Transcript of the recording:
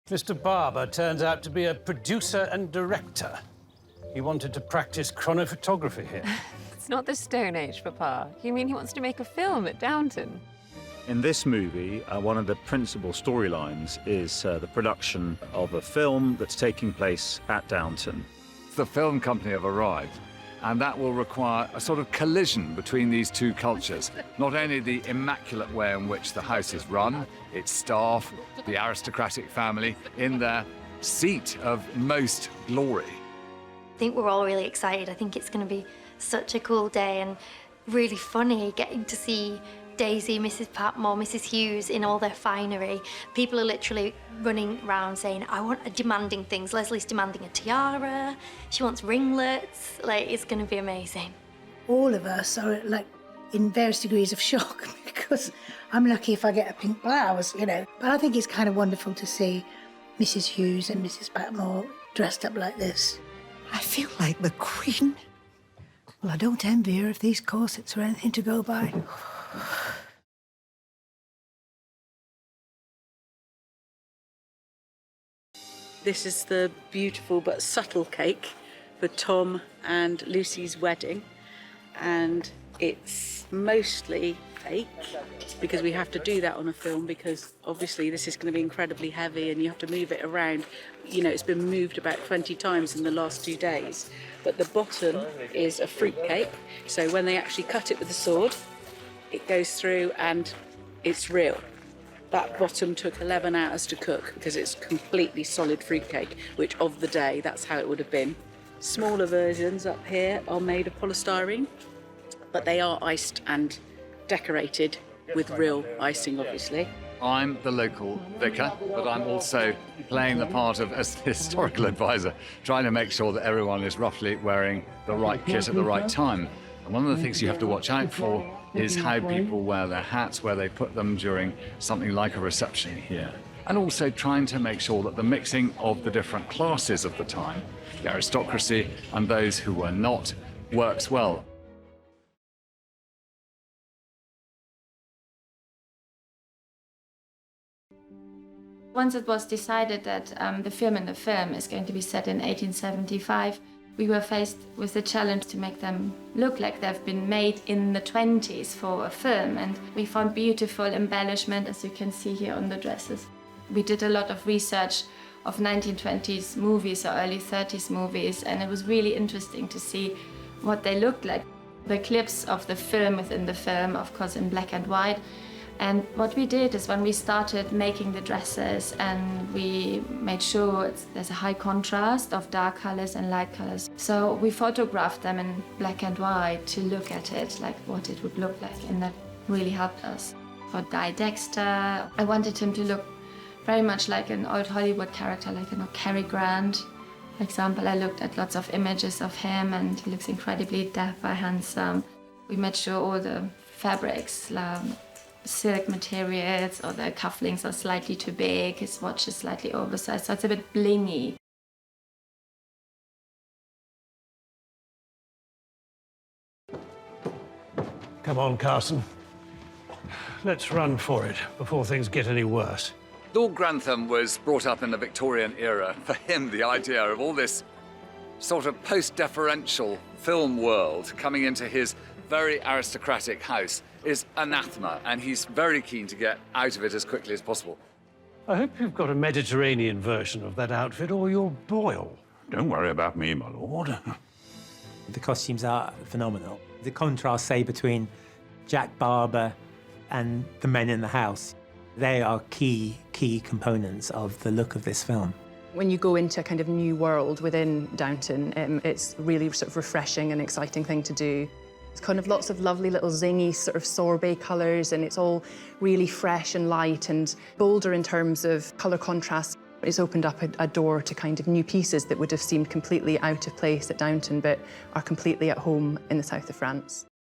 Mr. Barber turns out to be a producer and director. He wanted to practice chronophotography here. It's not the Stone Age, Papa. You mean he wants to make a film at Downton? In this movie, one of the principal storylines is the production of a film that's taking place at Downton. The film company have arrived, and that will require a sort of collision between these two cultures. Not only the immaculate way in which the house is run, its staff, the aristocratic family, in their seat of most glory. I think we're all really excited. I think it's going to be such a cool day and really funny getting to see Daisy, Mrs. Patmore, Mrs. Hughes in all their finery. People are literally running around saying, demanding things. Leslie's demanding a tiara. She wants ringlets. Like, it's going to be amazing. All of us are, like, in various degrees of shock because I'm lucky if I get a pink blouse, you know. But I think it's kind of wonderful to see Mrs. Hughes and Mrs. Patmore dressed up like this. I feel like the Queen. Well, I don't envy her if these corsets are anything to go by. This is the beautiful but subtle cake for Tom and Lucy's wedding, and it's mostly fake because we have to do that on a film because obviously this is going to be incredibly heavy and you have to move it around. You know, it's been moved about 20 times in the last 2 days, but the bottom is a fruit cake, so when they actually cut it with a sword, it goes through and it's real. That bottom took 11 hours to cook because it's completely solid fruitcake, which of the day, that's how it would have been. Smaller versions up here are made of polystyrene, but they are iced and decorated with real icing, obviously. I'm the local vicar, but I'm also playing the part of as the historical advisor, trying to make sure that everyone is roughly wearing the right kit at the right time. And one of the things you have to watch out for is how people wear their hats, where they put them during something like a reception here. And also trying to make sure that the mixing of the different classes of the time, the aristocracy and those who were not, works well. Once it was decided that the film in the film is going to be set in 1875, we were faced with the challenge to make them look like they've been made in the 20s for a film, and we found beautiful embellishment, as you can see here on the dresses. We did a lot of research of 1920s movies or early 30s movies, and it was really interesting to see what they looked like. The clips of the film within the film, of course, in black and white. And what we did is when we started making the dresses and we made sure there's a high contrast of dark colors and light colors. So we photographed them in black and white to look at it, like what it would look like, and that really helped us. For Guy Dexter, I wanted him to look very much like an old Hollywood character, like Cary Grant. For example, I looked at lots of images of him and he looks incredibly dapper, handsome. We made sure all the fabrics, silk materials, or the cufflinks are slightly too big, his watch is slightly oversized, so it's a bit blingy. Come on, Carson. Let's run for it before things get any worse. Lord Grantham was brought up in the Victorian era. For him, the idea of all this sort of post-deferential film world coming into his very aristocratic house is anathema, and he's very keen to get out of it as quickly as possible. I hope you've got a Mediterranean version of that outfit or you'll boil. Don't worry about me, my lord. The costumes are phenomenal. The contrast, say, between Jack Barber and the men in the house, they are key components of the look of this film. When you go into a kind of new world within Downton, it's really sort of refreshing and exciting thing to do. It's kind of lots of lovely little zingy sort of sorbet colours, and it's all really fresh and light and bolder in terms of colour contrast. It's opened up a door to kind of new pieces that would have seemed completely out of place at Downton, but are completely at home in the south of France.